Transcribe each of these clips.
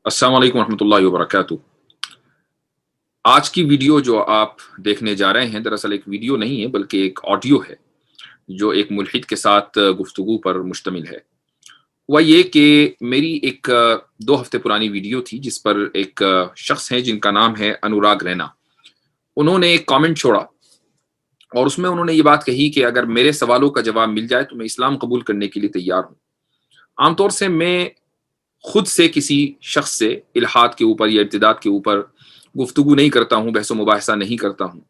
अस्सलाम वालेकुम रहमतुल्लाहि व बरकातुहू। आज की वीडियो जो आप देखने जा रहे हैं दरअसल एक वीडियो नहीं है बल्कि एक ऑडियो है जो एक मुल्हिद के साथ गुफ्तगू पर मुश्तमिल है। हुआ ये कि मेरी एक 2 हफ्ते पुरानी वीडियो थी जिस पर एक शख्स हैं जिनका नाम है अनुराग रैना। उन्होंने एक कमेंट छोड़ा और उसमें उन्होंने ये बात कही कि अगर मेरे सवालों का जवाब मिल जाए तो मैं इस्लाम कबूल करने के लिए तैयार हूँ। आमतौर से मैं खुद से किसी शख्स से इल्हाद के ऊपर या इर्तिदाद के ऊपर गुफ्तगू नहीं करता हूँ, बहस-ओ-मुबाहिसा नहीं करता हूँ।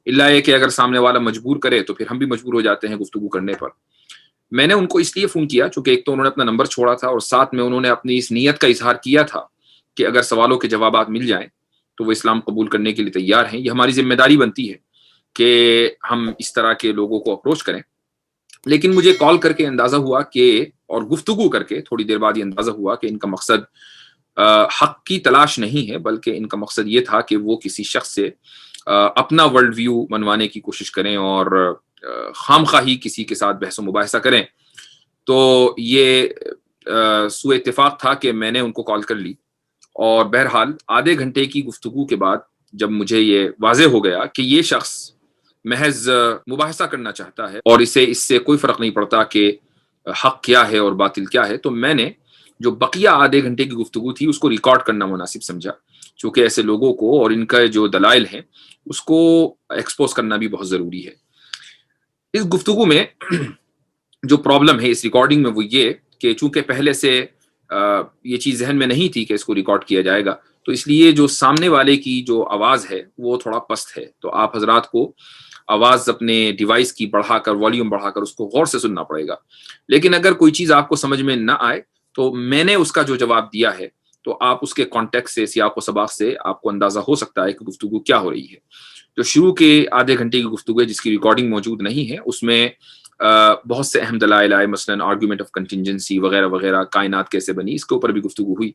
इल्ला ये कि अगर सामने वाला मजबूर करे तो फिर हम भी मजबूर हो जाते हैं गुफ्तगू करने पर। मैंने उनको इसलिए फ़ोन किया चूँकि एक तो उन्होंने अपना नंबर छोड़ा था और साथ में उन्होंने अपनी इस नीयत का इज़हार किया था कि अगर सवालों के जवाबात मिल जाएँ, तो वो इस्लाम कबूल करने के लिए तैयार हैं। ये हमारी ज़िम्मेदारी बनती है कि हम इस तरह के लोगों को अप्रोच करें। लेकिन मुझे कॉल करके अंदाज़ा हुआ कि और गुफ्तगू करके थोड़ी देर बाद ये अंदाज़ा हुआ कि इनका मकसद हक़ की तलाश नहीं है बल्कि इनका मकसद ये था कि वो किसी शख्स से अपना वर्ल्ड व्यू मनवाने की कोशिश करें और खामख़ाही किसी के साथ बहस-ओ-मुबाहिसा करें। तो ये सूए इत्तेफ़ाक था कि मैंने उनको कॉल कर ली और बहरहाल आधे घंटे की गुफ्तगू के बाद जब मुझे ये वाज़ेह हो गया कि ये शख्स महज़ मुबाहिसा करना चाहता है और इसे इससे कोई फ़र्क नहीं पड़ता कि हक़ क्या है और बातिल क्या है, तो मैंने जो बकिया आधे घंटे की गुफ्तगू थी उसको रिकॉर्ड करना मुनासिब समझा। चूँकि ऐसे लोगों को और इनका जो दलाइल हैं, उसको एक्सपोज़ करना भी बहुत ज़रूरी है। इस गुफ्तगू में जो प्रॉब्लम है इस रिकॉर्डिंग में वो ये कि चूँकि पहले से ये चीज़ ज़हन में नहीं थी कि इसको रिकॉर्ड किया जाएगा, तो इसलिए जो सामने वाले की जो आवाज़ है, वो थोड़ा पस्त है। तो आप हज़रात को आवाज़ अपने डिवाइस की बढ़ाकर, वॉल्यूम बढ़ाकर उसको गौर से सुनना पड़ेगा। लेकिन अगर कोई चीज़ आपको समझ में ना आए, तो मैंने उसका जो जवाब दिया है, तो आप उसके कॉन्टेक्स्ट से, सियाक़-ओ-सबाक़ से आपको अंदाज़ा हो सकता है कि गुफ्तगू क्या हो रही है। जो शुरू के आधे घंटे की गुफ्तगू है जिसकी रिकॉर्डिंग मौजूद नहीं है, उसमें बहुत से अहम दलाइल आए, मसलन आर्गुमेंट ऑफ कंटिंजेंसी वगैरह-वगैरह, कायनात कैसे बनी, इसके ऊपर भी गुफ्तगू हुई।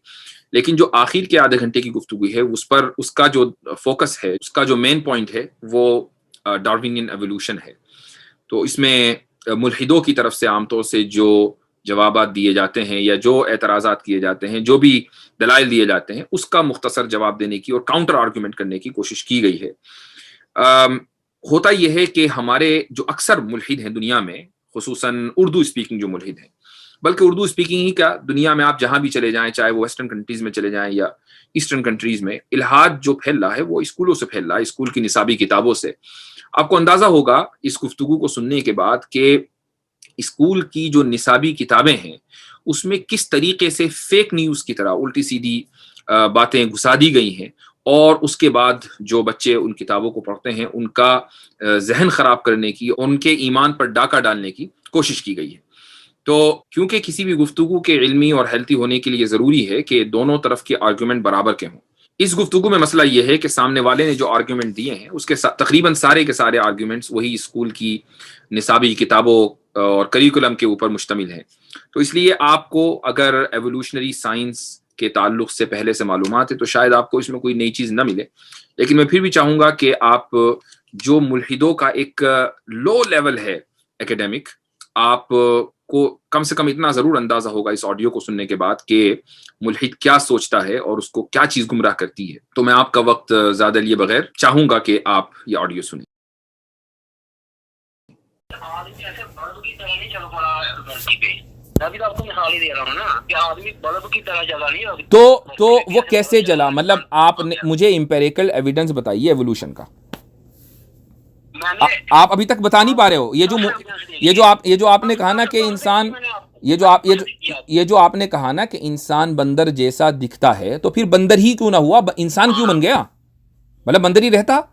लेकिन जो आखिर के आधे घंटे की गुफ्तगू है, उस पर उसका जो फ़ोकस है, उसका जो मेन पॉइंट है, वो डार्विनियन एवोल्यूशन है। तो इसमें मुल्हिदों की तरफ से आमतौर से जो जवाबात दिए जाते हैं या जो एतराज़ात किए जाते हैं, जो भी दलाइल दिए जाते हैं, उसका मुख्तसर जवाब देने की और काउंटर आर्गुमेंट करने की कोशिश की गई है। होता ये है कि हमारे जो अक्सर मुल्हिद हैं दुनिया में, खुसूसन उर्दू स्पीकिंग जो मुल्हिद हैं, बल्कि उर्दू स्पीकिंग ही क्या, दुनिया में आप जहाँ भी चले जाएँ, चाहे वो वेस्टर्न कंट्रीज़ में चले जाएँ या ईस्टर्न कंट्रीज़ में, इल्हाद जो फैल रहा है, वो स्कूलों से फैल रहा है, स्कूल की निसाबी किताबों से। आपको अंदाज़ा होगा इस गुफ्तगू को सुनने के बाद कि स्कूल की जो निसाबी किताबें हैं, उसमें किस तरीके से फेक न्यूज़ की तरह उल्टी-सीधी बातें घुसा दी गई हैं और उसके बाद जो बच्चे उन किताबों को पढ़ते हैं, उनका ज़हन ख़राब करने की, उनके ईमान पर डाका डालने की कोशिश की गई है। तो क्योंकि किसी भी गुफ्तगू के इल्मी और हेल्थी होने के लिए ज़रूरी है कि दोनों तरफ के आर्गुमेंट बराबर के हों। इस गुफ्तगू में मसला ये है कि सामने वाले ने जो आर्गुमेंट दिए हैं, उसके तकरीबन सारे के सारे आर्गुमेंट्स वही स्कूल की निसाबी किताबों और करिकुलम के ऊपर मुश्तमिल हैं। तो इसलिए आपको अगर एवोल्यूशनरी साइंस के ताल्लुक से पहले से मालूमात है, तो शायद आपको इसमें कोई नई चीज़ ना मिले। लेकिन मैं फिर भी चाहूँगा कि आप जो मुल्हिदों का एक लो लेवल है एकेडमिक, आप को कम से कम इतना ज़रूर अंदाज़ा होगा इस ऑडियो को सुनने के बाद कि मुल्हिद क्या सोचता है और उसको क्या चीज़ गुमराह करती है। तो मैं आपका वक़्त ज़्यादा लिए बगैर चाहूँगा कि आप ये ऑडियो सुनें। आदमी ऐसे बल्ब की तरह नहीं चल पड़ा धरती पे। मैं भी तो आपको मिसाल ही दे रहा हूँ ना कि आदमी बल्ब की तरह जला नहीं अभी तो वो कैसे जला? मतलब आपने मुझे इम्पेरिकल एविडेंस बताइए एवोल्यूशन का। आप अभी तक बता नहीं पा रहे हो। ये जो आपने कहा ना कि इंसान, ये जो आपने कहा ना कि इंसान बंदर जैसा दिखता है, तो फिर बंदर ही क्यों ना हुआ, इंसान क्यों बन गया? मतलब बंदर ही रहता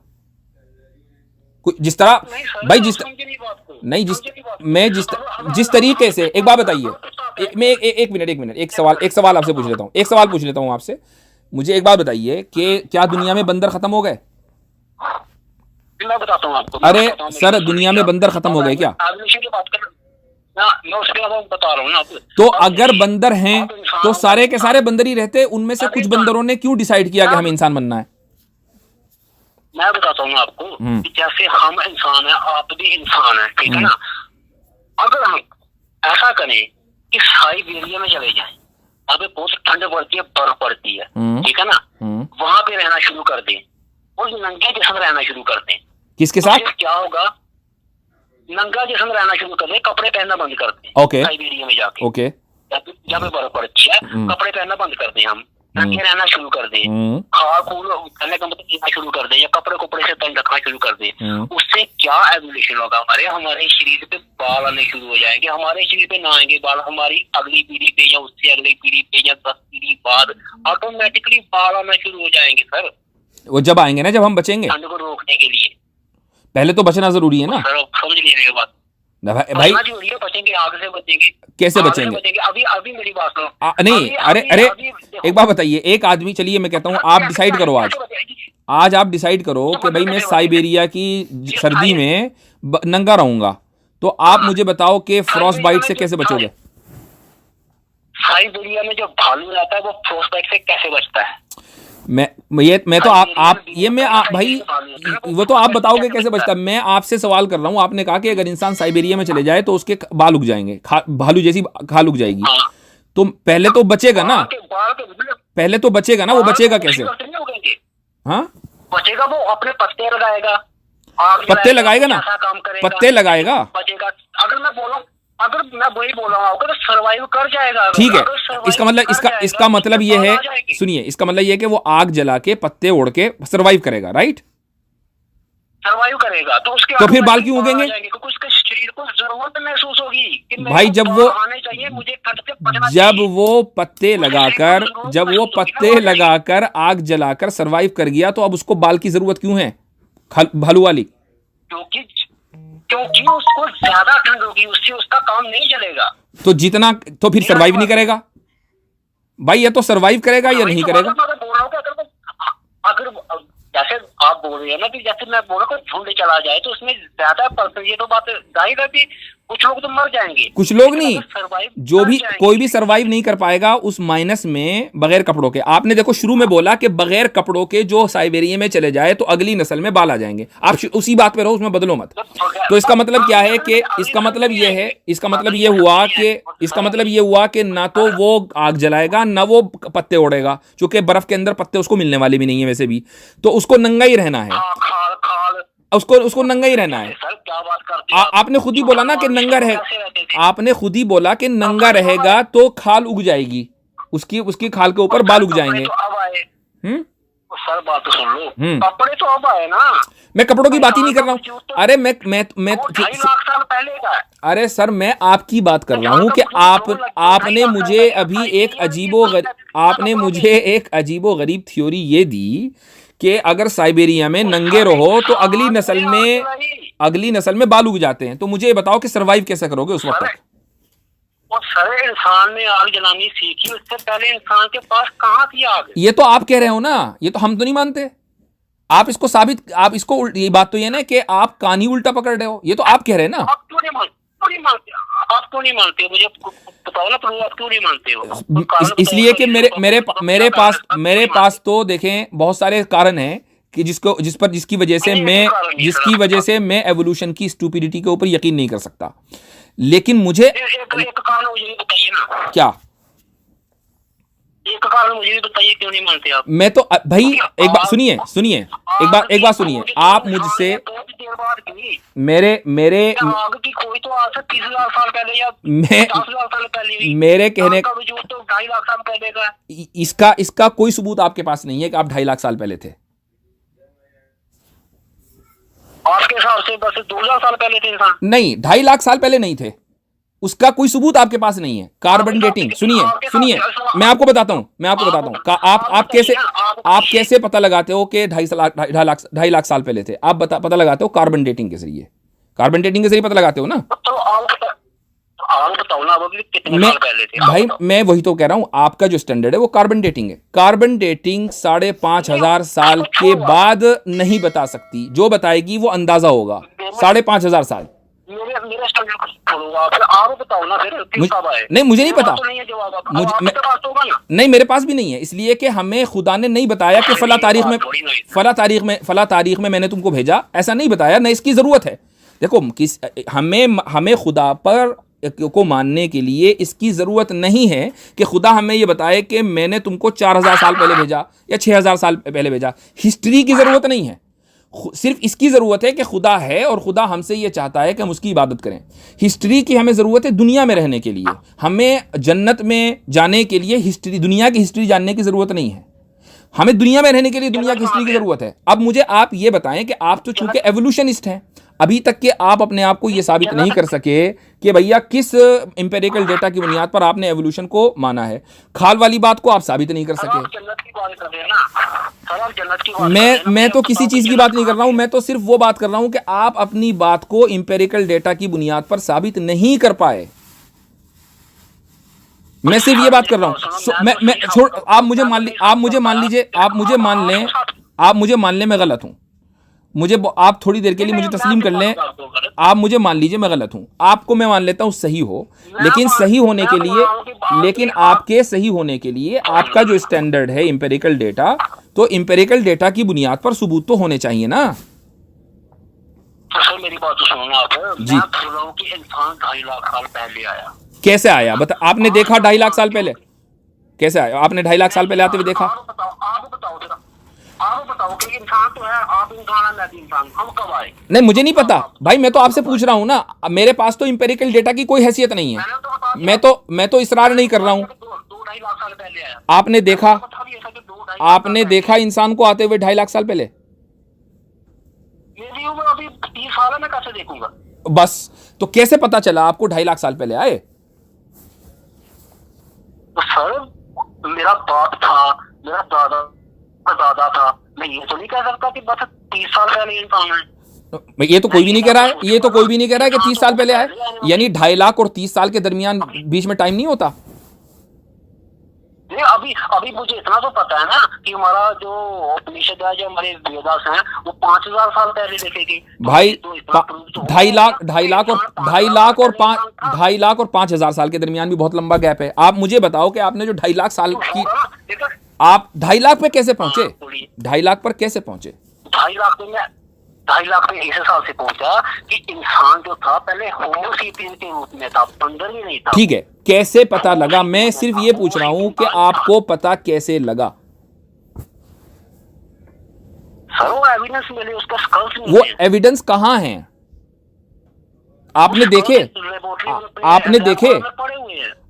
जिस तरह भाई, नहीं जिस तरीके से, एक बात बताइए, मैं एक मिनट एक सवाल आपसे पूछ लेता हूँ आपसे। मुझे एक बात बताइए कि क्या दुनिया में बंदर खत्म हो गए? मैं बताता हूँ आपको। अरे सर, दुनिया में बंदर खत्म हो गए क्या? मैं उसके बाद बता रहा हूँ ना आपको। तो अगर बंदर हैं तो सारे के सारे बंदर ही रहते, उनमें से कुछ बंदरों ने क्यों डिसाइड किया कि हमें इंसान बनना है? मैं बताता हूँ आपको कि जैसे हम इंसान है, आप भी इंसान है, ठीक है ना। अगर हम ऐसा करें कि साइबेरिया में चले जाएं, यहाँ पे बहुत ठंड पड़ती है, बर्फ पड़ती है, हम्म। ठीक है ना, वहां पे रहना शुरू कर दें और नंगे जिस्म रहना शुरू कर दें। किसके साथ? उससे क्या होगा, नंगा जिस्म रहना शुरू कर दें, कपड़े पहनना बंद कर दें। ओके साइबेरिया में जाके ओके जहाँ पे बर्फ पड़ती है, कपड़े पहनना बंद कर दें, हम नंगे रहना शुरू कर दें, खाल खूल पहनने का मतलब पीना शुरू कर दें, या कपड़े कपड़े से तन रखना शुरू कर दें। उससे क्या एवोल्यूशन होगा, हमारे शरीर पे बाल आने शुरू हो जाएंगे, हमारे शरीर पे ना आएंगे बाल, हमारी अगली पीढ़ी पे या उससे अगली पीढ़ी पे या 10 पीढ़ी बाद ऑटोमेटिकली बाल आना शुरू हो जाएंगे सर। वो जब आएंगे ना, जब हम बचेंगे। ठंड को रोकने के लिए पहले तो बचना जरूरी है ना सर, समझ लीजिए मेरी बात। भाई। बचेंगे, आग से बचेंगे। कैसे बचेंगे? अभी मेरी बात सुनो। नहीं, अरे एक बात बताइए, एक आदमी, चलिए मैं कहता हूँ आप डिसाइड करो, आज आप डिसाइड करो कि भाई मैं साइबेरिया की सर्दी में नंगा रहूंगा, तो आप मुझे बताओ कि फ्रॉस्ट बाइट से कैसे बचोगे? साइबेरिया में जो भालू रहता है वो फ्रॉस्ट बाइट से कैसे बचता है? मैं तो भाई वो तो आप बताओगे कैसे बचता है। मैं आपसे सवाल कर रहा हूँ, आपने कहा कि अगर इंसान साइबेरिया में चले जाए तो उसके बाल उग जाएंगे, भालू जैसी खाल उग जाएगी। तो पहले तो बचेगा ना, पहले तो बचेगा ना, वो बचेगा कैसे? हाँ, बचेगा वो अपने पत्ते लगाएगा, पत्ते लगाएगा ना, पत्ते लगाएगा, बचेगा। अगर मैं वही बोल रहा हूँ, अगर सर्वाइव कर जाएगा, ठीक है। इसका मतलब ये है, सुनिए, इसका मतलब ये है कि वो आग जला के पत्ते ओढ़ के सर्वाइव करेगा, राइट? सर्वाइव करेगा तो उसके तो फिर बाल क्यों उगेंगे? क्योंकि उसके शरीर को जरूरत महसूस होगी कि भाई जब वो पत्ते लगाकर आग जलाकर सर्वाइव कर गया, तो अब उसको बाल की जरूरत क्यों है, भालू वाली? क्योंकि उसको ज्यादा ठंड होगी, उससे उसका काम नहीं चलेगा। तो फिर सर्वाइव नहीं करेगा भाई, ये तो सर्वाइव करेगा या नहीं करेगा? अगर जैसे आप बोल रहे हैं ना कि जैसे मैं बोल रहा हूँ झुंड चला जाए तो उसमें ज्यादा परसेंट, ये तो बात जाहिर है कि कुछ लोग तो मर जाएंगे, कुछ लोग नहीं, जो भी कोई भी सर्वाइव नहीं कर पाएगा उस माइनस में बगैर कपड़ों के। आपने देखो शुरू में बोला कि बगैर कपड़ों के जो साइबेरिया में चले जाए तो अगली नस्ल में बाल आ जाएंगे। आप उसी बात पे रहो, उसमें बदलो मत। तो इसका मतलब क्या है कि इसका मतलब ये हुआ कि ना तो वो आग जलाएगा ना वो पत्ते ओढ़ेगा, क्योंकि बर्फ के अंदर पत्ते उसको मिलने वाले भी नहीं है वैसे भी, तो उसको नंगा ही रहना है, उसको नंगा ही रहना है। आपने खुद ही बोला ना कि नंगा रहेगा, आपने खुद ही बोला कि नंगा रहेगा तो खाल उग जाएगी, उसकी खाल के ऊपर बाल उग जाएंगे। सर बात तो सुन लो, कपड़े तो अब आए ना। मैं कपड़ों की बात ही नहीं कर रहा हूँ। अरे मैं 2.5 लाख साल पहले का। अरे सर मैं आपकी बात कर रहा हूँ कि आपने मुझे अभी एक अजीबो गरीब थ्योरी ये दी कि अगर साइबेरिया में नंगे रहो तो अगली नस्ल में बाल उग जाते हैं। तो मुझे बताओ कि सरवाइव कैसे करोगे उस वक्त तक? और सारे इंसान ने आग जलानी सीखी, उससे पहले इंसान के पास कहाँ थी आग? ये तो आप कह रहे हो ना, ये तो हम तो नहीं मानते। आप इसको ये बात तो ये ना कि आप कान ही उल्टा पकड़ रहे हो, ये तो आप कह रहे हैं ना। आप क्यों नहीं मानते? मुझे बताओ ना, आप क्यों नहीं मानते हो? इसलिए कि मेरे पास तो देखें बहुत सारे कारण हैं कि जिसकी वजह से मैं एवोल्यूशन की स्टूपिडिटी के ऊपर यकीन नहीं कर सकता। लेकिन मुझे एक कारण मुझे बताइए ना। क्या एक कारण मुझे भी बताइए, क्यों नहीं मानते आप? मैं तो भाई एक बात सुनिए, एक बात सुनिए। आप मुझसे मेरे आग की कोई तो आज से 30,000 साल पहले या 50,000 साल पहले मेरे कहने का वजूद तो 2.5 लाख साल पहले इसका का। इसका कोई सबूत आपके पास नहीं है कि आप 2.5 लाख साल पहले थे। आपके हिसाब से बस 2,000 साल पहले थे इंसान? नहीं, 2.5 लाख साल पहले नहीं थे, उसका कोई सबूत आपके पास नहीं है। कार्बन डेटिंग सुनिए, मैं आपको बताता हूं आप कैसे पता लगाते हो कि 2.5 लाख साल पहले थे। आप पता लगाते हो कार्बन डेटिंग के जरिए पता लगाते हो ना। बताओ ना, वो कितने साल पहले थे? भाई मैं वही तो कह रहा हूं, आपका जो स्टैंडर्ड है वो कार्बन डेटिंग है। कार्बन डेटिंग 5,500 साल के बाद नहीं बता सकती, जो बताएगी वो अंदाजा होगा 5,500 साल। आप बताओ ना फिर नहीं, मुझे नहीं पता, नहीं मेरे पास भी नहीं है, इसलिए कि हमें खुदा ने नहीं बताया कि फला तारीख में मैंने तुमको भेजा, ऐसा नहीं बताया, न इसकी जरूरत है। देखो हमें खुदा पर को मानने के लिए इसकी ज़रूरत नहीं है कि खुदा हमें ये बताए कि मैंने तुमको 4000 साल पहले भेजा या 6000 साल पहले भेजा। हिस्ट्री की ज़रूरत नहीं है, सिर्फ इसकी ज़रूरत है कि खुदा है और खुदा हमसे ये चाहता है कि हम उसकी इबादत करें। हिस्ट्री की हमें ज़रूरत है दुनिया में रहने के लिए, हमें जन्नत में जाने के लिए हिस्ट्री, दुनिया की हिस्ट्री जानने की ज़रूरत नहीं है। हमें दुनिया में रहने के लिए दुनिया की हिस्ट्री की ज़रूरत है। अब मुझे आप ये बताएं कि आप तो चूंकि एवोल्यूशनिस्ट हैं, अभी तक के आप अपने आप को ये साबित नहीं कर सके कि भैया किस इंपेरिकल डेटा की बुनियाद पर आपने एवोल्यूशन को माना है। खाल वाली बात को आप साबित नहीं कर सके। मैं तो किसी चीज की बात नहीं कर रहा हूं, मैं तो सिर्फ वो बात कर रहा हूं कि आप अपनी बात को इंपेरिकल डेटा की बुनियाद पर साबित नहीं कर पाए। मैं सिर्फ ये बात कर रहा हूं। मैं छोड़, आप मुझे मान लीजिए, आप मुझे मान लें मैं गलत हूं, आप थोड़ी देर के लिए मुझे तस्लीम कर लें, आप मुझे मान लीजिए मैं गलत हूं, आपको मैं मान लेता हूं सही हो, लेकिन सही होने के लिए, लेकिन आपके सही होने के लिए आपका जो स्टैंडर्ड है इंपेरिकल डेटा, तो इंपेरिकल डेटा की बुनियाद पर सबूत तो होने चाहिए ना। सर मेरी बात तो सुनो आप जी। मैं बोल रहा हूं कि इंसान 2.5 लाख साल पहले आया। कैसे आया बता, आपने देखा 2.5 लाख साल पहले कैसे आया? आपने 2.5 लाख साल पहले आते हुए देखा? आप बताओ कि इंसान तो है, आप इंसान, मैं भी इंसान, हम कब आए? नहीं मुझे नहीं पता भाई, मैं तो आपसे पूछ रहा हूँ ना, मेरे पास तो इंपेरिकल डेटा की कोई हैसियत नहीं है। मैं तो इसरार नहीं कर रहा हूँ। 2-2.5 लाख साल पहले आया। आपने देखा इंसान को आते हुए 2.5 लाख साल पहले? मेरी उम्र अभी 30 साल है, मैं कैसे देखूंगा? बस, तो कैसे पता चला आपको 2.5 लाख साल पहले आए? तो सर मेरा बाप था, मेरा दादा था, मैं ये तो नहीं कह सकता कि बस 30 साल पहले इंसान है। ये तो कोई भी नहीं कह रहा है, ये तो कोई भी नहीं कह रहा है कि 30 साल पहले आए। यानी 2.5 लाख और 30 साल के दरमियान बीच में टाइम नहीं होता? अभी मुझे इतना तो पता है ना कि हमारा जो उपनिषद है, जो हमारे वेदास हैं, वो 5000 साल पहले लिखे गए भाई। 2.5 लाख और 5,000 साल के दरमियान भी बहुत लंबा गैप है। आप मुझे बताओ कि आपने जो 2.5 लाख साल की, आप 2.5 लाख पे कैसे पहुंचे? 2.5 लाख पर कैसे पहुंचे? 2.5 लाख पे इस हिसाब से पहुंचा कि इंसान जो था पहले होमो सेपियन के रूप में था, बंदर भी नहीं था। ठीक है, कैसे पता लगा? मैं सिर्फ ये पूछ रहा हूं कि आपको पता कैसे लगा? सर वो एविडेंस मिले, उसका स्कल्स नहीं वो है। एविडेंस कहाँ है? आपने देखे? आपने देखे?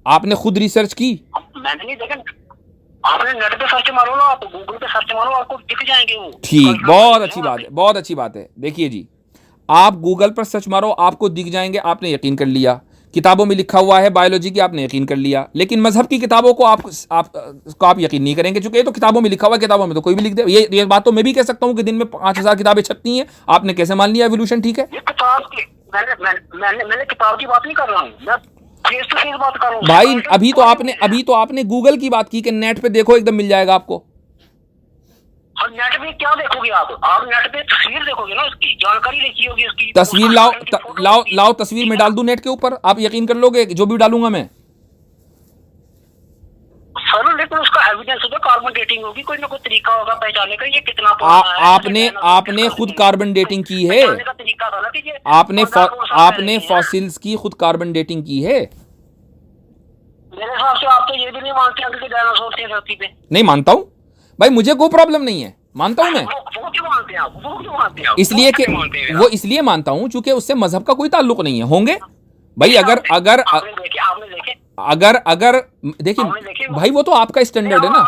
आपने खुद रिसर्च की? मैंने नहीं देखा। आपने नेट पे सर्च मारो ना, आप गूगल पे सर्च मारो, आपको दिख जाएंगे वो। ठीक, बहुत अच्छी बात है, बहुत अच्छी बात है। देखिए जी, आप गूगल पर सर्च मारो, आपको दिख जाएंगे, आपने यकीन कर लिया। किताबों में लिखा हुआ है बायोलॉजी की, आपने यकीन कर लिया। लेकिन मजहब की किताबों को आप यकीन नहीं करेंगे, क्योंकि ये तो किताबों में लिखा हुआ है, किताबों में तो कोई भी लिख दे। ये बात तो मैं भी कह सकता हूँ कि दिन में 5000 किताबें छपती हैं। आपने कैसे मान लिया एवोल्यूशन ठीक है? मैंने किताब की बात नहीं कर रहा हूँ, मैं फेस टू फेस बात कर रहा हूँ भाई। अभी तो आपने गूगल की बात की कि नेट पे देखो एकदम मिल जाएगा आपको। और नेट पे क्या देखोगे आप नेट पे तस्वीर देखोगे ना, उसकी जानकारी लिखी होगी उसकी। तस्वीर लाओ तस्वीर में डाल दूं नेट के ऊपर, आप यकीन कर लोगे जो भी डालूंगा मैं? सर लेकिन उसका एविडेंस होगा, कार्बन डेटिंग होगी, कोई ना कोई तरीका होगा पहचानने का, ये कितना आपने खुद कार्बन डेटिंग की है? आपने फॉसिल्स की खुद कार्बन डेटिंग की है? मेरे हिसाब से आप तो ये भी नहीं मानते कि डायनासोर थे धरती पे। नहीं मानता हूँ भाई, मुझे कोई प्रॉब्लम नहीं है, मानता हूँ मैं। वो क्यों मानते हैं आप? वो क्यों मानते हैं आप? इसलिए कि वो इसलिए मानता हूँ क्योंकि उससे मजहब का कोई ताल्लुक नहीं है। होंगे भाई, अगर देखिए भाई, वो तो आपका स्टैंडर्ड है ना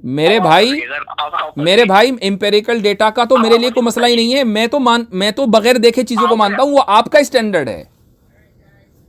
मेरे भाई। इंपेरिकल डेटा का तो मेरे लिए कोई मसला ही नहीं है। मैं तो बगैर देखे चीजों को मानता हूँ। वो आपका स्टैंडर्ड है,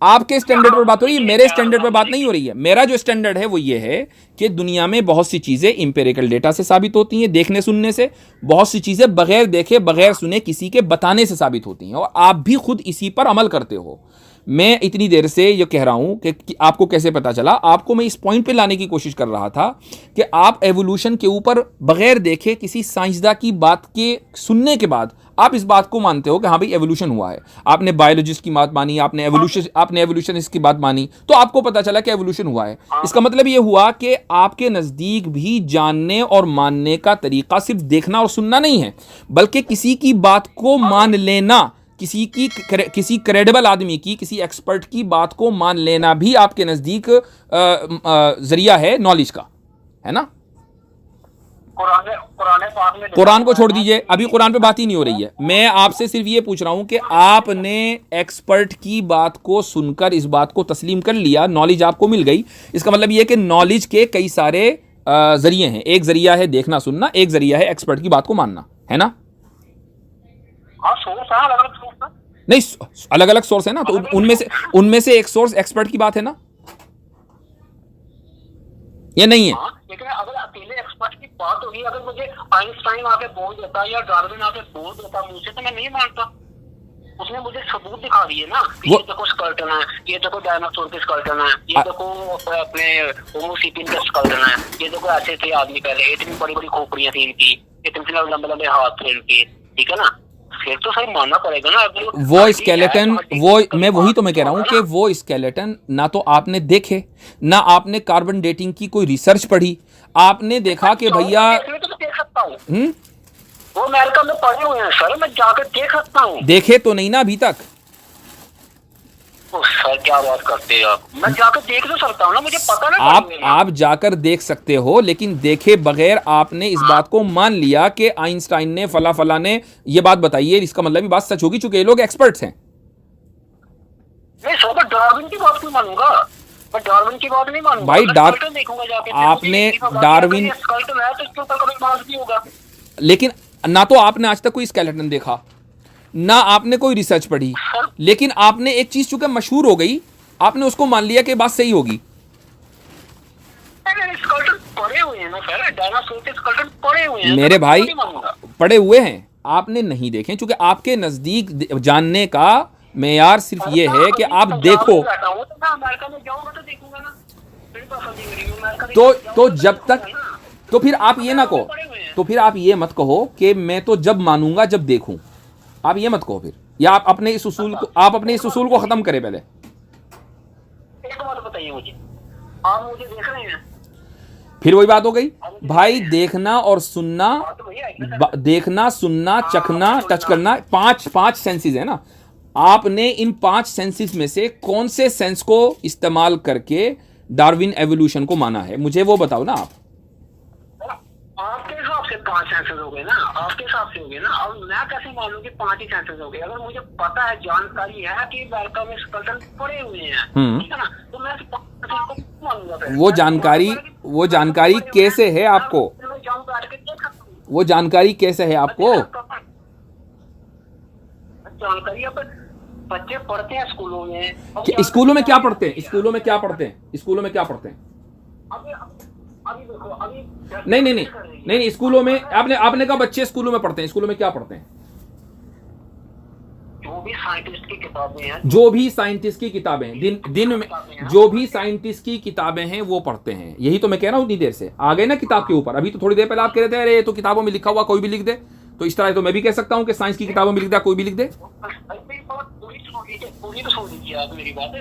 आपके स्टैंडर्ड पर बात हो रही है, मेरे स्टैंडर्ड पर बात नहीं हो रही है। मेरा जो स्टैंडर्ड है वो ये है कि दुनिया में बहुत सी चीजें इंपेरिकल डेटा से साबित होती हैं, देखने सुनने से। बहुत सी चीजें बगैर देखे बगैर सुने किसी के बताने से साबित होती हैं, और आप भी खुद इसी पर अमल करते हो। मैं इतनी देर से ये कह रहा हूं कि आपको कैसे पता चला। आपको मैं इस पॉइंट पे लाने की कोशिश कर रहा था कि आप एवोल्यूशन के ऊपर बगैर देखे किसी साइंसदा की बात के सुनने के बाद आप इस बात को मानते हो कि हाँ भाई एवोल्यूशन हुआ है। आपने बायोलॉजिस्ट की बात मानी, आपने एवोल्यूशनिस्ट की बात मानी, तो आपको पता चला कि एवोल्यूशन हुआ है। इसका मतलब ये हुआ कि आपके नज़दीक भी जानने और मानने का तरीका सिर्फ देखना और सुनना नहीं है, बल्कि किसी की बात को मान लेना किसी क्रेडिबल आदमी की, किसी एक्सपर्ट की बात को मान लेना भी आपके नजदीक जरिया है नॉलेज का, है ना? कुरान को छोड़ दीजिए, अभी कुरान पे बात ही नहीं हो रही है। मैं आपसे सिर्फ ये पूछ रहा हूं कि आपने एक्सपर्ट की बात को सुनकर इस बात को तस्लीम कर लिया, नॉलेज आपको मिल गई। इसका मतलब ये कि नॉलेज के कई सारे जरिए हैं। एक जरिया है देखना सुनना, एक जरिया है एक्सपर्ट की बात को मानना, है ना? नहीं, अलग अलग सोर्स है ना, तो उनमें से एक सोर्स एक्सपर्ट की बात है ना, ये नहीं है? लेकिन अगर अकेले एक्सपर्ट की बात होगी, अगर मुझे आइंस्टाइन आके बोल देता या डार्विन आके बोल देता मुझे, तो मैं नहीं मानता। उसने मुझे सबूत दिखा दिए ना, ये देखो स्केलेटन है, ये देखो डायनासोर के स्केलेटन है, ये देखो अपने होमो सेपियन के स्केलेटन है, ये देखो ऐसे थे आदमी पहले, इतनी बड़ी बड़ी खोपड़ियां थी इनकी, इतने लंबे लंबे हाथ थे इनके, ठीक है ना? फिर तो सही मानना पड़ेगा ना। वो स्केलेटन, मैं वही तो मैं कह रहा हूं कि वो स्केलेटन ना तो आपने देखे, ना आपने कार्बन डेटिंग की कोई रिसर्च पढ़ी। आपने देखा कि भैया तो देख सकता हूं, वो अमेरिका में पढ़े हुए हैं सर, मैं जाकर देख सकता हूं। देखे तो नहीं ना अभी तक? सर क्या बात करते हैं आप? मैं जाकर देख तो सकता हूँ ना, मुझे पता ना। आप जाकर देख सकते हो, लेकिन देखे बगैर आपने इस बात को मान लिया कि आइंस्टाइन ने फला ने ये बात बताई है, इसका मतलब ये बात सच होगी, चूंकि ये लोग एक्सपर्ट्स हैं। नहीं सर, मैं डार्विन की बात क्यों मानूंगा? मैं डार्विन की बात नहीं मानूंगा भाई। देखूंगा जाके, आपने डार्विन, स्केलेटन है तो इसके ऊपर कभी बात नहीं होगा। लेकिन ना तो आपने आज तक कोई स्केलेटन देखा, ना आपने कोई रिसर्च पढ़ी, लेकिन आपने एक चीज चूंकि मशहूर हो गई, आपने उसको मान लिया कि बात सही होगी। पड़े हुए हैं ना सर, डायनासोर के स्केलेटन पड़े हुए हैं मेरे भाई, पड़े हुए हैं, आपने नहीं देखे, क्योंकि आपके नजदीक जानने का मेयार सिर्फ ये है कि आप देखो। तो जब तक, तो फिर आप ये ना कहो, तो फिर आप ये मत कहो कि मैं तो जब मानूंगा जब देखूं। आप ये मत कहो फिर, या आप अपने इस उसूल को खत्म करें पहले। एक बात बताइए मुझे, आप मुझे देख रहे हैं? फिर वही बात हो गई भाई, देखना और सुनना, देखना सुनना चखना टच करना, पांच सेंसेस है ना। आपने इन 5 सेंसेस में से कौन से सेंस को इस्तेमाल करके डार्विन एवोल्यूशन को माना है, मुझे वो बताओ ना आप। आपके हिसाब से 5 सेंसेस हो गए ना, आपके हिसाब से हो गए ना। अब मैं कैसे मानूं कि 5 ही सेंसेस हो गए? अगर मुझे पता है, जानकारी है कि अमेरिका में स्केलेटन पड़े हुए हैं, ठीक है ना, तो मैं मानूंगा। वो जानकारी कैसे है आपको? वो जानकारी कैसे है आपको? जानकारी बच्चे पढ़ते हैं स्कूलों में। स्कूलों में क्या पढ़ते हैं? स्कूलों में क्या पढ़ते हैं? स्कूलों में क्या पढ़ते हैं? अभी देखो, अभी नहीं, स्कूलों में आपने कहा बच्चे स्कूलों में पढ़ते हैं, स्कूलों में क्या पढ़ते हैं? जो भी साइंटिस्ट की किताबें हैं, जो भी साइंटिस्ट की किताबें दिन में जो भी साइंटिस्ट की किताबें हैं वो पढ़ते हैं। यही तो मैं कह रहा हूं, इतनी देर से आ गए ना किताब के ऊपर। अभी तो थोड़ी देर पहले आप कह रहे थे अरे तो किताबों में लिखा हुआ कोई भी लिख दे, तो इस तरह तो मैं भी कह सकता हूं कि साइंस की किताबों में लिख दे, कोई भी लिख दे। पूरी तो सुन लीजिए आप मेरी बात,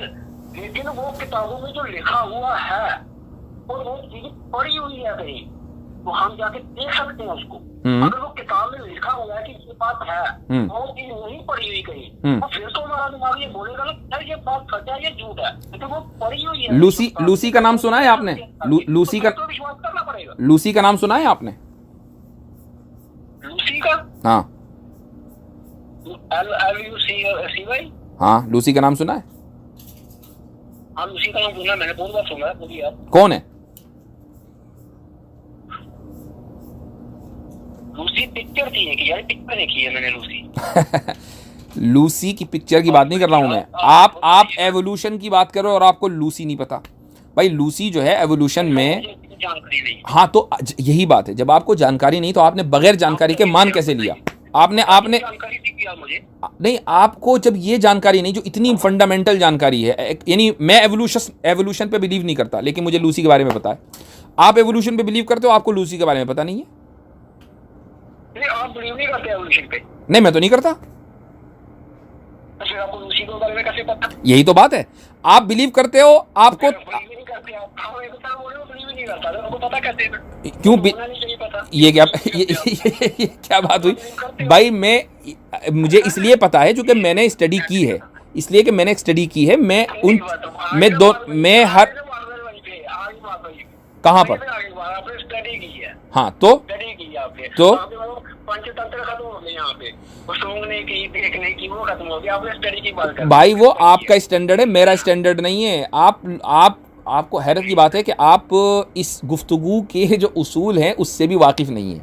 लेकिन वो किताबों में जो लिखा हुआ है और वो चीज पढ़ी हुई है कहीं, तो हम जाके देख सकते हैं उसको। अगर वो किताब में लिखा हुआ है कि ये बात है, वो चीज नहीं पढ़ी हुई कहीं, तो फिर तो हमारा दिमाग ये बोलेगा ना ये बात सच है, ये झूठ है, लेकिन वो पढ़ी हुई है। लूसी का नाम सुना है आपने? लूसी का विश्वास करना पड़ेगा। लूसी का नाम सुना है आपने? लूसी का? हाँ, LUCY? हाँ, लूसी का नाम सुना है? हाँ, लूसी का नाम सुना है, मैंने बहुत बार सुना है। बोलिए आप। कौन है? लूसी पिक्चर थी कि यार, पिक्चर देखी है मैंने लूसी। लूसी की पिक्चर की बात नहीं कर रहा हूं मैं। आप एवोल्यूशन की बात करो और आपको लूसी नहीं पता। भाई लूसी जो है एवोल्यूशन में, जानकारी नहीं। हाँ तो यही बात है, जब आपको जानकारी नहीं तो आपने बगैर जानकारी के मान कैसे लिया? आपने जानकारी दी मुझे नहीं, आपको जब ये जानकारी नहीं जो इतनी फंडामेंटल जानकारी है, यानी मैं एवोल्यूशन पे बिलीव नहीं करता, लेकिन मुझे लूसी के बारे में पता है। आप एवोल्यूशन पे बिलीव करते हो, आपको लूसी के बारे में पता नहीं है? नहीं, आप बिलीव नहीं करते एवोल्यूशन पे? नहीं, मैं तो नहीं करता। फिर आपको लूसी के बारे में कैसे पता? यही तो बात है, आप बिलीव करते हो, आपको करता था, उनको पता कैसे क्यों होना नहीं चाहिए पता। ये क्या ये क्या बात हुई भाई? मुझे इसलिए पता है क्योंकि मैंने स्टडी की है, इसलिए कि मैंने स्टडी की है। मैं हर कहाँ पर स्टडी की है। हाँ तो स्टडी की आपने तो पंचतंत्र खत्म हो गए यहाँ पे, वो सूंघने की देखने की वो खत्म हो गया, आपने स्टडी की बात कर। भाई वो आपका स्टैंडर्ड है, मेरा स्टैंडर्ड नहीं है। आपको हैरत की बात है कि आप इस गुफ्तगू के जो उसूल हैं उससे भी वाकिफ़ नहीं है।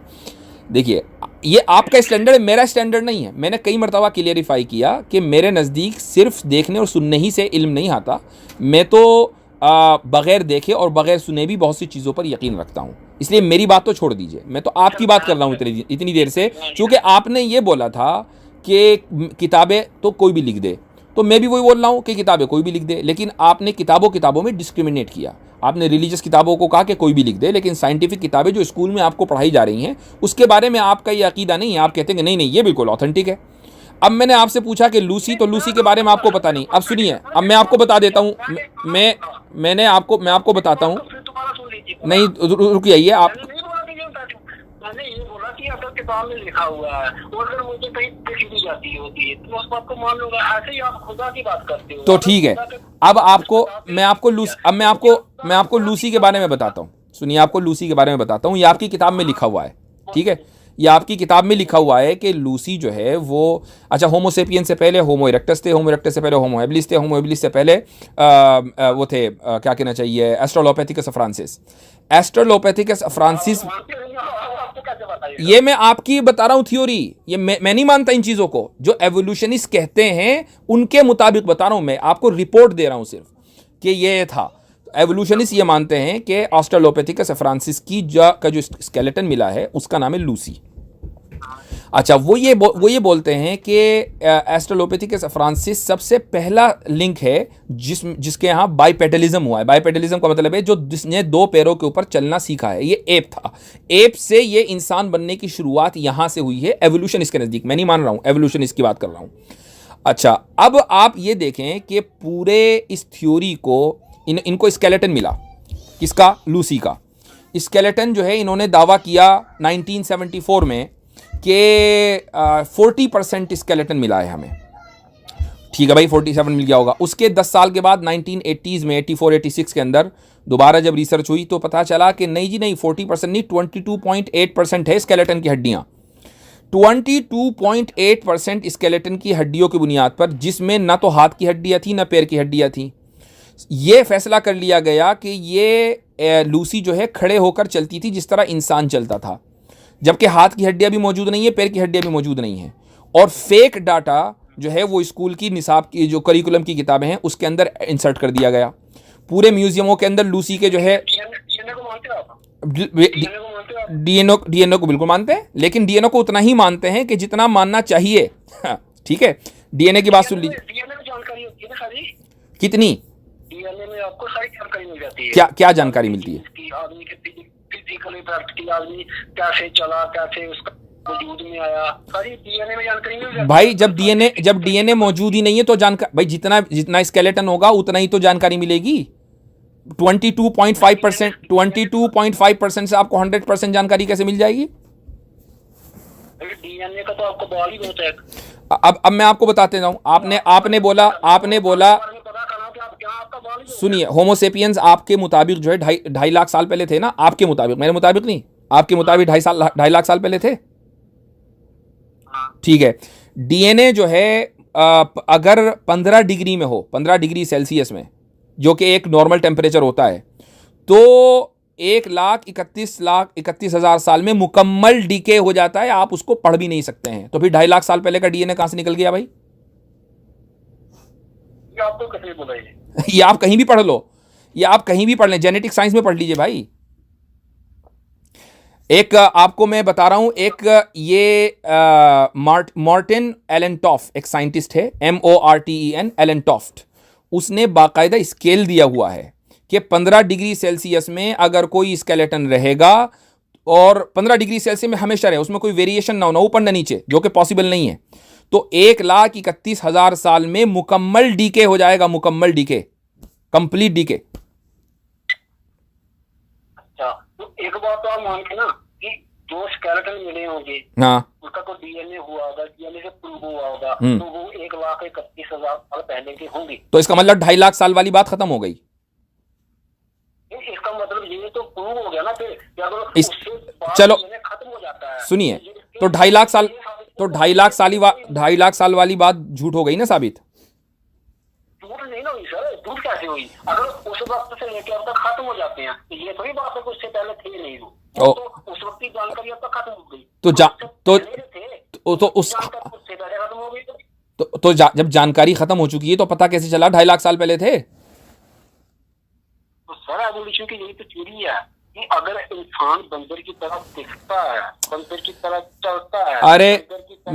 देखिए, ये आपका स्टैंडर्ड है, मेरा स्टैंडर्ड नहीं है। मैंने कई मरतबा क्लियरिफाई किया कि मेरे नज़दीक सिर्फ देखने और सुनने ही से इल्म नहीं आता। मैं तो बग़ैर देखे और बग़ैर सुने भी बहुत सी चीज़ों पर यकीन रखता हूँ। इसलिए मेरी बात तो छोड़ दीजिए, मैं तो आपकी बात कर रहा हूँ इतनी देर से, क्योंकि आपने ये बोला था कि किताबें तो कोई भी लिख दे, तो मैं भी वही बोल रहा हूँ कि किताबें कोई भी लिख दे। लेकिन आपने किताबों में डिस्क्रिमिनेट किया। आपने रिलीजियस किताबों को कहा कि कोई भी लिख दे, लेकिन साइंटिफिक किताबें जो स्कूल में आपको पढ़ाई जा रही हैं उसके बारे में आपका ये अकीदा नहीं है। आप कहते हैं कि नहीं ये बिल्कुल ऑथेंटिक है। अब मैंने आपसे पूछा कि लूसी, तो लूसी के बारे में आपको पता नहीं। अब सुनिए, अब मैं आपको बता देता हूँ, मैं आपको बताता हूँ। नहीं रुकिए, आप मैंने ये बोला कि अगर किताब में लिखा हुआ है और अगर मुझे कहीं लिखी दी जाती होती है तो उस बात को मान लूंगा। ऐसे ही आप खुदा की बात करते हो तो ठीक है। अब मैं आपको लूसी के बारे में बताता हूँ। सुनिए, आपको लूसी के बारे में बताता हूँ। ये आपकी किताब में लिखा हुआ है, ठीक है? ये आपकी किताब में लिखा हुआ है कि लूसी जो है वो, अच्छा, होमो सेपियन से पहले होमो इरेक्टस थे, होमो इरेक्टस से पहले होमो हेबिलिस थे, होमो हेबिलिस से पहले वो थे, क्या कहना चाहिए, एस्ट्रोलोपैथिकस फ्रांसिस। एस्ट्रोलोपैथिकस फ्रांसिस, ये मैं आपकी बता रहा हूँ थ्योरी। ये मैं नहीं मानता इन चीज़ों को। जो एवोल्यूशनिस्ट कहते हैं उनके मुताबिक बता रहा हूँ, मैं आपको रिपोर्ट दे रहा हूँ सिर्फ कि ये था। एवोल्यूशनिस्ट ये मानते हैं कि ऑस्ट्रेलोपैथिकस फ्रांसिस का जो स्केलेटन मिला है उसका नाम है लूसी। अच्छा, वो ये बोलते हैं कि एस्ट्रोलोपैथिकस फ्रांसिस सबसे पहला लिंक है जिसके यहाँ बाइपेटलिज्म हुआ है। बाइपेटलिज्म का मतलब है जिसने दो पैरों के ऊपर चलना सीखा है। ये एप था। एप से ये इंसान बनने की शुरुआत यहाँ से हुई है, एवोल्यूशन इसके नज़दीक। मैं नहीं मान रहा हूँ, एवोल्यूशन इसकी बात कर रहा हूँ। अच्छा, अब आप ये देखें कि पूरे इस थ्योरी को इनको स्केलेटन मिला। किसका? लूसी का स्केलेटन जो है इन्होंने दावा किया 1974 में कि 40% स्केलेटन मिला है हमें। ठीक है भाई, 47 मिल गया होगा। उसके 10 साल के बाद 1980s में 84-86 के अंदर दोबारा जब रिसर्च हुई तो पता चला कि नहीं जी नहीं, 40% नहीं, 22.8% है स्केलेटन की हड्डियाँ। 22.8% स्केलेटन की हड्डियों की बुनियाद पर, जिसमें ना तो हाथ की हड्डियाँ थी ना पैर की हड्डियाँ थी, ये फैसला कर लिया गया कि ये लूसी जो है खड़े होकर चलती थी जिस तरह इंसान चलता था, जबकि हाथ की हड्डियां भी मौजूद नहीं है, पैर की हड्डियां भी मौजूद नहीं है। और फेक डाटा जो है वो स्कूल की निसाब की जो करिकुलम की किताबें हैं उसके अंदर इंसर्ट कर दिया गया। पूरे म्यूजियमों के अंदर लूसी के जो है डीएनए को बिल्कुल मानते हैं, लेकिन डीएनए को उतना ही मानते हैं कि जितना मानना चाहिए। ठीक है, डीएनए की बात सुन लीजिए। कितनी? डीएनए में आपको सारी जानकारी मिल जाती है। क्या जानकारी मिलती है? आदमी के फिजिकल इफेक्ट की, आदमी कैसे चला, कैसे उसका वजूद में आया, सारी डीएनए में जानकारी मिल जाती है। भाई जब डीएनए मौजूद ही नहीं है तो जानकारी, भाई जितना स्केलेटन होगा उतना ही तो जानकारी मिलेगी। 22.5% से आपको 100% जानकारी कैसे मिल जाएगी? डीएनए का तो आपको बाल ही बहुत है। अब मैं आपको बताते जाऊं। आपने बोला सुनिए, होमोसेपियंस आपके मुताबिक जो है 2.5 लाख साल पहले थे ना, आपके मुताबिक, मेरे मुताबिक नहीं, आपके मुताबिक 2.5 लाख साल पहले थे। ठीक है, डीएनए जो है अगर 15 डिग्री में हो, 15 डिग्री सेल्सियस में, जो कि एक नॉर्मल टेम्परेचर होता है, तो 1,31,31,000 साल में मुकम्मल डीके हो जाता है। आप उसको पढ़ भी नहीं सकते हैं। तो फिर 2.5 लाख साल पहले का डीएनए कहां से निकल गया भाई? आपको किसने बोला? ये आप कहीं भी पढ़ लो, ये आप कहीं भी पढ़ लें, जेनेटिक साइंस में पढ़ लीजिए भाई। एक आपको मैं बता रहा हूं, एक ये मार्टिन एलेनटॉफ्ट एक साइंटिस्ट है, MORTEN एलेनटॉफ्ट। उसने बाकायदा स्केल दिया हुआ है कि 15 डिग्री सेल्सियस में अगर कोई स्केलेटन रहेगा और 15 डिग्री सेल्सियस में हमेशा रहे, उसमें कोई वेरिएशन ना हो, ना ऊपर ना नीचे, जो कि पॉसिबल नहीं है, तो 1,31,000 साल में मुकम्मल डीके हो जाएगा। मुकम्मल डीके, कंप्लीट डीके। एक बात तो आप मान के ना कि जो स्केलेटन मिले होंगे, हाँ, उसका तो डीएनए हुआ होगा, डीएनए से प्रूव हुआ होगा, हम्म। तो वो 1,31,000 साल पहले के होंगे। तो इसका मतलब 2.5 लाख साल वाली बात खत्म हो गई। इसका मतलब ये तो प्रूव हो गया ना फिर कि अगर इस उससे बाद चलो DNA खत्म हो जाता है, सुनिए, ये- तो 2.5 लाख साल, तो 2.5 लाख 2.5 लाख साल वाली बात झूठ हो गई ना साबित। झूठ नहीं ना हुई सर, झूठ कैसे हुई? अगर उस वक्त से लेकर अब तक खत्म हो जाते हैं तो ये थोड़ी बात है कि उससे पहले थे नहीं वो, तो उस वक्त की जानकारी अब तक खत्म हो गई। तो उस जानकारी उससे पहले खत्म हो गई जब जानकारी खत्म हो चुकी है तो पता कैसे चला 2.5 लाख साल पहले थे? तो सर एवोल्यूशन की यही तो थ्योरी है कि अगर इंसान बंदर की तरह दिखता है, बंदर की तरह चलता है, अरे बंदर की तरह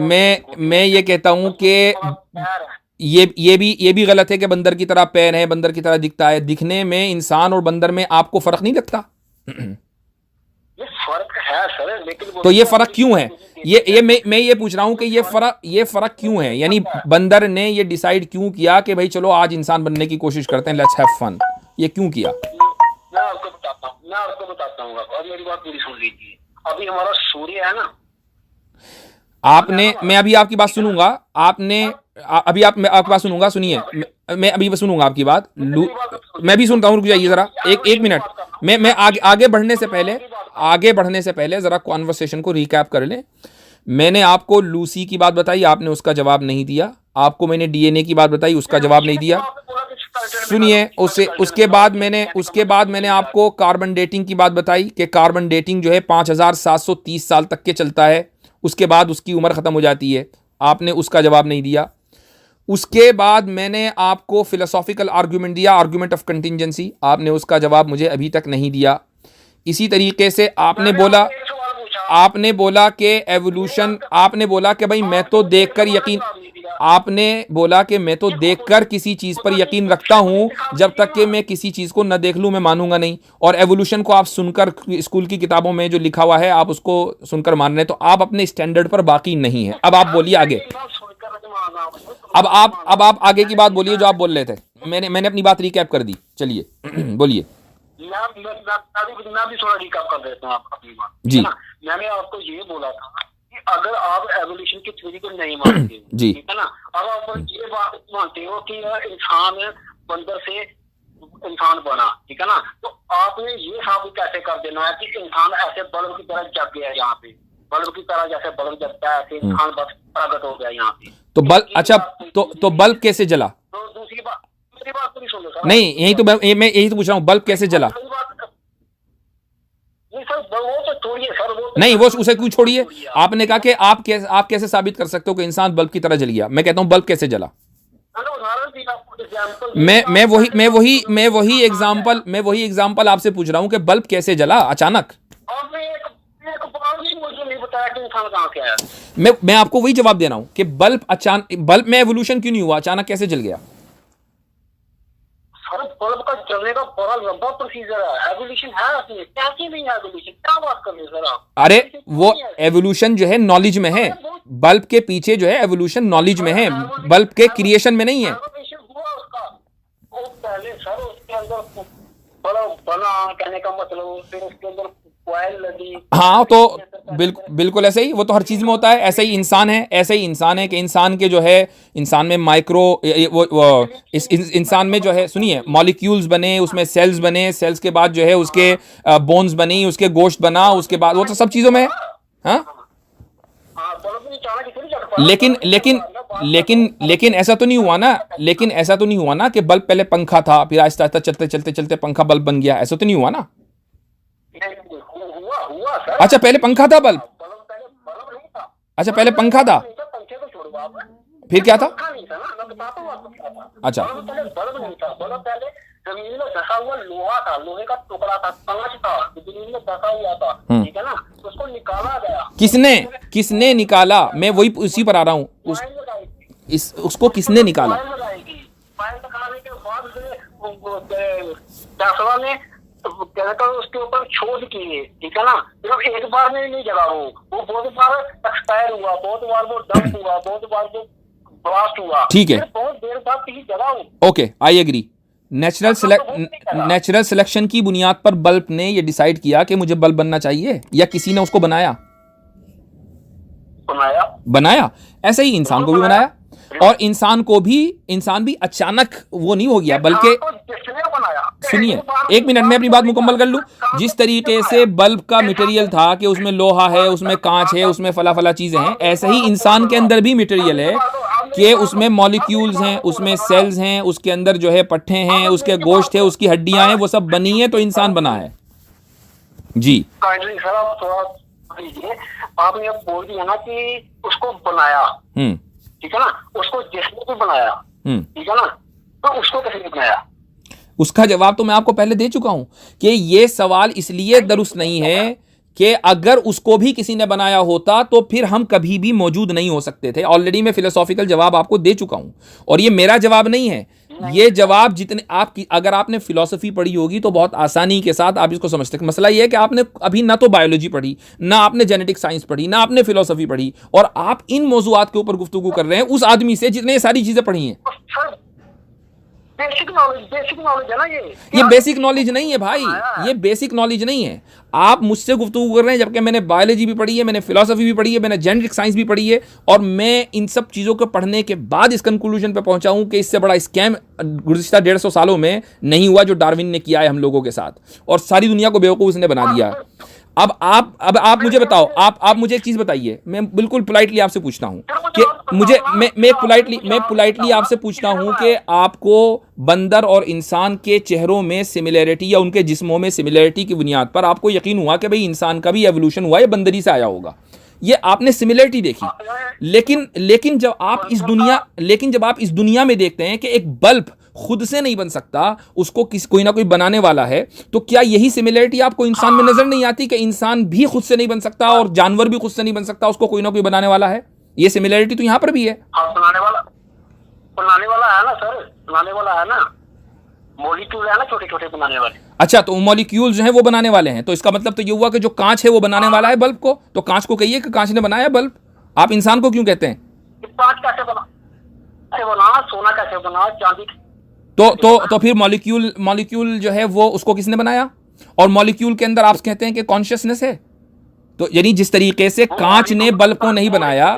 मैं ये कहता हूं कि पैर है, ये भी गलत है कि बंदर की तरह पैर है, बंदर की तरह दिखता है। दिखने में इंसान और बंदर में आपको फर्क नहीं लगता? ये फर्क है सर, लेकिन तो ये फर्क क्यों है? ये मैं ये पूछ रहा हूं कि ये फर्क क्यों है? यानी बंदर ने ये डिसाइड क्यों किया कि भाई चलो आज इंसान बनने की कोशिश करते हैं, लेट्स हैव फन? ये क्यों किया? मैं आपको बताता हूँ। अब मेरी बात पूरी सुन लीजिए। अभी हमारा सूर्य है ना, आपने, मैं अभी आपकी बात सुनूंगा, आपने अभी मैं आपकी बात सुनूंगा, सुनिए, मैं अभी सुनूंगा आपकी बात, मैं भी सुनता हूँ, रुक जाइए जरा, एक मिनट। मैं आगे बढ़ने से पहले जरा कॉन्वर्सेशन को रिकैप कर लें। मैंने आपको लूसी की बात बताई, आपने उसका जवाब नहीं दिया। आपको मैंने डीएनए की बात बताई, उसका जवाब नहीं दिया। सुनिए, उसके बाद मैंने आपको कार्बन डेटिंग की बात बताई कि कार्बन डेटिंग जो है 5,730 साल तक के चलता है, उसके बाद उसकी उम्र खत्म हो जाती है। आपने उसका जवाब नहीं दिया। उसके बाद मैंने आपको फिलोसॉफिकल आर्गुमेंट दिया, आर्गुमेंट ऑफ कंटिंजेंसी, आपने उसका जवाब मुझे अभी तक नहीं दिया। इसी तरीके से आपने बोला कि एवोल्यूशन, आपने बोला कि भाई मैं तो देखकर यकीन, आपने बोला कि मैं तो देखकर किसी चीज पर यकीन रखता हूं, जब तक कि मैं किसी चीज को न देख लूं मैं मानूंगा नहीं। और एवोल्यूशन को आप सुनकर, स्कूल की किताबों में जो लिखा हुआ है आप उसको सुनकर मान रहे हैं, तो आप अपने स्टैंडर्ड पर बाकी नहीं है। अब आप बोलिए आगे, अब आप आगे की बात बोलिए जो आप बोल रहे थे। मैंने अपनी बात रिकैप कर दी, चलिए बोलिए। मैं भी थोड़ा रिकैप कर देता हूँ अपनी बात जी। मैंने आपको ये बोला था कि अगर आप एवोल्यूशन की थ्योरी को नहीं मानते हो, जी, ठीक है ना, अब आप ये बात मानते हो कि इंसान बंदर से इंसान बना, ठीक है ना, तो आपने ये साबित कैसे कर देना है कि इंसान ऐसे बल्ब की तरह जग गया यहाँ पे, बल्ब की तरह जैसे बल्ब जगता है ऐसे इंसान बस प्रकट हो गया यहाँ पे। तो बल्ब, अच्छा, तो बल्ब कैसे जला? तो दूसरी बात, मेरी बात पूरी सुन लो सर। नहीं, यही तो मैं यही तो पूछ रहा हूँ, बल्ब कैसे जला? नहीं, वो उसे क्यों छोड़िए, आपने कहा कि आप कैसे साबित कर सकते हो कि इंसान बल्ब की तरह जल गया। मैं कहता हूं बल्ब कैसे जला। मैं वही एग्जांपल आपसे पूछ रहा हूं कि बल्ब कैसे जला अचानक। मैं आपको वही जवाब दे रहा हूं कि बल्ब में एवोल्यूशन क्यों नहीं हुआ, अचानक कैसे जल गया? बल्ब का जलने का बड़ा लंबा प्रोसीजर है, एवोल्यूशन है उसमें, कैसे नहीं है एवोल्यूशन, क्या बात कर रहे हैं सर आप? अरे वो एवोल्यूशन जो है नॉलेज में है, बल्ब के पीछे जो है एवोल्यूशन नॉलेज में है, बल्ब के क्रिएशन में नहीं है। हुआ उसका, वो पहले सर उसके अंदर बल्ब बना, कहने का मतलब फिर उसके अंदर कॉइल लगी। हाँ, तो बिल्कुल ऐसे ही, वो तो हर चीज में होता है। ऐसे ही इंसान है कि इंसान के जो है, इंसान में माइक्रो इस इंसान में जो है, सुनिए, मॉलिक्यूल्स बने, उसमें सेल्स बने, सेल्स के बाद जो है उसके बोन्स बनी, उसके गोश्त बना, उसके बाद वो तो सब चीजों में है। हाँ, लेकिन ऐसा तो नहीं हुआ ना कि बल्ब पहले पंखा था, फिर आहिस्ता आहिस्ता चलते पंखा बल्ब बन गया, ऐसा तो नहीं हुआ ना। अच्छा, पहले पंखा था बल्ब? अच्छा, पहले पंखा था, फिर क्या था? अच्छा, बल्ब नहीं था, बल्ब पहले जमीन में धसा हुआ लोहा था, लोहे का टुकड़ा था, कांच था, जमीन में धसा हुआ था, ठीक है ना, उसको निकाला गया। किसने निकाला? मैं वही उसी पर आ रहा हूँ, उसको किसने निकाला? टेस्ला ने उसके ऊपर शोध किए, ठीक है ना, सिर्फ एक बार में नहीं जला वो बहुत बार एक्सपायर हुआ, बहुत बार वो डंप हुआ, बहुत बार वो ब्लास्ट हुआ, ठीक है, बहुत देर बाद कहीं जला। Okay, I agree. Natural selection की बुनियाद पर बल्ब ने ये डिसाइड किया कि मुझे बल्ब बनना चाहिए, या किसी ने उसको बनाया? बनाया। ऐसे ही इंसान को भी बनाया, और इंसान भी अचानक वो नहीं हो गया, बल्कि सुनिए एक मिनट में अपनी बात मुकम्मल कर लूं। जिस तरीके से बल्ब का मटेरियल था कि उसमें लोहा है, उसमें कांच है, उसमें फला फला चीजें हैं, ऐसे ही इंसान के अंदर भी मटेरियल है कि उसमें मॉलिक्यूल्स हैं, उसमें सेल्स हैं, उसके अंदर जो है पट्टे हैं, उसके गोश्त है, उसकी हड्डियां हैं, वो सब बनी है तो इंसान बना है। जी आपने अब बोल दिया ना कि उसको बनाया, ठीक है ना, उसको जिसने भी बनाया, ठीक है ना, तो उसको कैसे बनाया? उसका जवाब तो मैं आपको पहले दे चुका हूं कि ये सवाल इसलिए दुरुस्त नहीं है कि अगर उसको भी किसी ने बनाया होता तो फिर हम कभी भी मौजूद नहीं हो सकते थे। ऑलरेडी मैं फिलोसॉफिकल जवाब आपको दे चुका हूं, और ये मेरा जवाब नहीं है। ये जवाब जितने आपकी, अगर आपने फिलॉसफी पढ़ी होगी तो बहुत आसानी के साथ आप इसको समझते हैं। मसला ये है कि आपने अभी ना तो बायोलॉजी पढ़ी, ना आपने जेनेटिक साइंस पढ़ी, ना आपने फिलॉसफी पढ़ी, और आप इन मौजूआत के ऊपर गुफ्तगू कर रहे हैं उस आदमी से जितने ये सारी चीजें पढ़ी हैं। बेसिक नॉलेज है ना ये बेसिक नॉलेज नहीं है भाई, ये बेसिक नॉलेज नहीं है। आप मुझसे गुफ्तगू कर रहे हैं जबकि मैंने बायोलॉजी भी पढ़ी है, मैंने फिलॉसफी भी पढ़ी है, मैंने जेनेटिक साइंस भी पढ़ी है, और मैं इन सब चीज़ों को पढ़ने के बाद इस कंक्लूजन पे पहुंचा हूं कि इससे बड़ा स्कैम गुज़िश्ता 150 सालों में नहीं हुआ जो डार्विन ने किया है हम लोगों के साथ, और सारी दुनिया को बेवकूफ़ उसने बना दिया है। अब आप मुझे बताओ, आप मुझे एक चीज़ बताइए, मैं बिल्कुल पोलाइटली आपसे पूछता हूं कि मैं पोलाइटली आपसे पूछता हूं कि आपको बंदर और इंसान के चेहरों में सिमिलैरिटी या उनके जिस्मों में सिमिलैरिटी की बुनियाद पर आपको यकीन हुआ कि भाई इंसान का भी एवोल्यूशन हुआ, ये बंदरी से आया होगा, ये आपने सिमिलैरिटी देखी। लेकिन जब आप इस दुनिया में देखते हैं कि एक बल्ब खुद से नहीं बन सकता, उसको कोई ना कोई बनाने वाला है, तो क्या यही सिमिलैरिटी आपको इंसान में नजर नहीं आती कि इंसान भी खुद से नहीं बन सकता और जानवर भी खुद से नहीं बन सकता, उसको कोई ना कोई बनाने वाला है? ये सिमिलैरिटी तो यहां पर भी है। बनाने वाला है ना सर, बनाने वाला है ना, मॉलिक्यूल है ना, छोटे छोटे बनाने वाले। अच्छा, तो मॉलिक्यूल जो है वो बनाने वाले हैं, तो इसका मतलब तो ये हुआ कि जो कांच है वो बनाने वाला है बल्ब को, तो कांच को कहिए कि कांच ने बनाया बल्ब। आप इंसान को क्यों कहते हैं? कांच कैसे बना, सोना कैसे बना, चांदी? तो फिर मॉलिक्यूल जो है वो उसको किसने बनाया? और मॉलिक्यूल के अंदर आप कहते हैं कि कॉन्शियसनेस है, तो यानी जिस तरीके से कांच ने बल्ब को नहीं बनाया,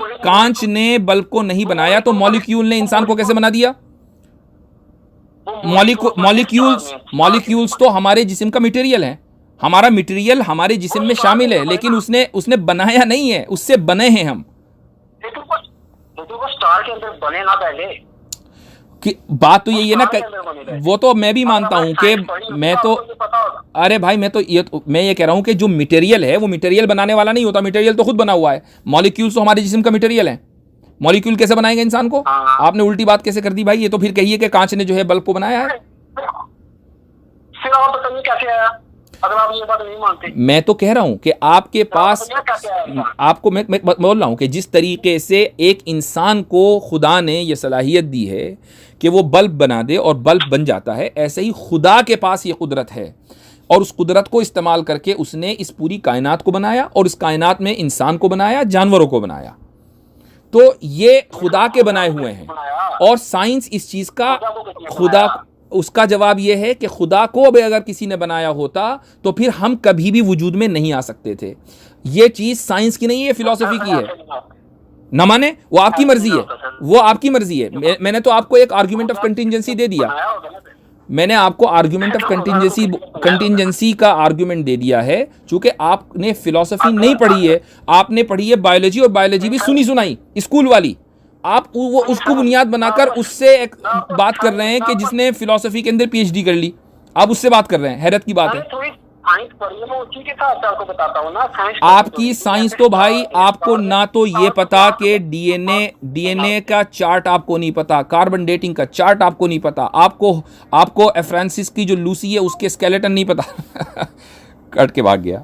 तो मॉलिक्यूल ने इंसान को कैसे बना दिया? मॉलिक्यूल्स तो हमारे जिस्म का मटेरियल है, हमारा मटेरियल हमारे जिस्म में शामिल है, लेकिन उसने बनाया नहीं है, उससे बने हैं हम। तो स्टार के अंदर बने ना पहले कि बात तो यही है ना, वो तो मैं भी मानता हूं कि अरे भाई मैं ये कह रहा हूं कि जो मटेरियल है वो मटेरियल बनाने वाला नहीं होता, मटेरियल तो खुद बना हुआ है। मॉलिक्यूल्स तो हमारे जिस्म का मटेरियल है, मॉलिक्यूल कैसे बनाएंगे इंसान को? आपने उल्टी बात कैसे कर दी भाई? ये तो फिर कहिए कि कांच ने जो है बल्ब को बनाया है। फिर आप बताइए कैसे आया, अगर आप ये बात नहीं मानते? मैं तो कह रहा हूं कि आपके पास, आपको मैं बोल रहा हूं कि जिस तरीके से एक इंसान को खुदा ने यह सलाहियत दी है कि वो बल्ब बना दे और बल्ब बन जाता है, ऐसे ही खुदा के पास ये कुदरत है, और उस कुदरत को इस्तेमाल करके उसने इस पूरी कायनात को बनाया, और इस कायनात में इंसान को बनाया, जानवरों को बनाया। तो ये खुदा के बनाए हुए हैं, और साइंस इस चीज का उसका जवाब यह है कि खुदा को भी अगर किसी ने बनाया होता तो फिर हम कभी भी वजूद में नहीं आ सकते थे। ये चीज साइंस की नहीं है, फिलॉसफी की है। न माने वो आपकी मर्जी है, वो आपकी मर्जी है। मैंने तो आपको एक आर्ग्यूमेंट ऑफ कंटिजेंसी दे दिया, मैंने आपको आर्ग्यूमेंट ऑफ कंटिजेंसी का आर्ग्यूमेंट दे दिया है। चूंकि आपने फिलॉसफी नहीं पढ़ी है, आपने पढ़ी है बायोलॉजी, और बायोलॉजी भी सुनी सुनाई स्कूल वाली, आप वो उसको बुनियाद बनाकर उससे एक बात कर रहे हैं कि जिसने फिलॉसफी के अंदर पीएचडी कर ली, आप उससे बात कर रहे हैं। हैरत की बात है। आपकी साइंस तो भाई, आपको ना तो ये पता कि डीएनए का चार्ट आपको नहीं पता, कार्बन डेटिंग का चार्ट आपको नहीं पता, आपको फ्रांसिस की जो लूसी है उसके स्केलेटन नहीं पता। कट के भाग गया।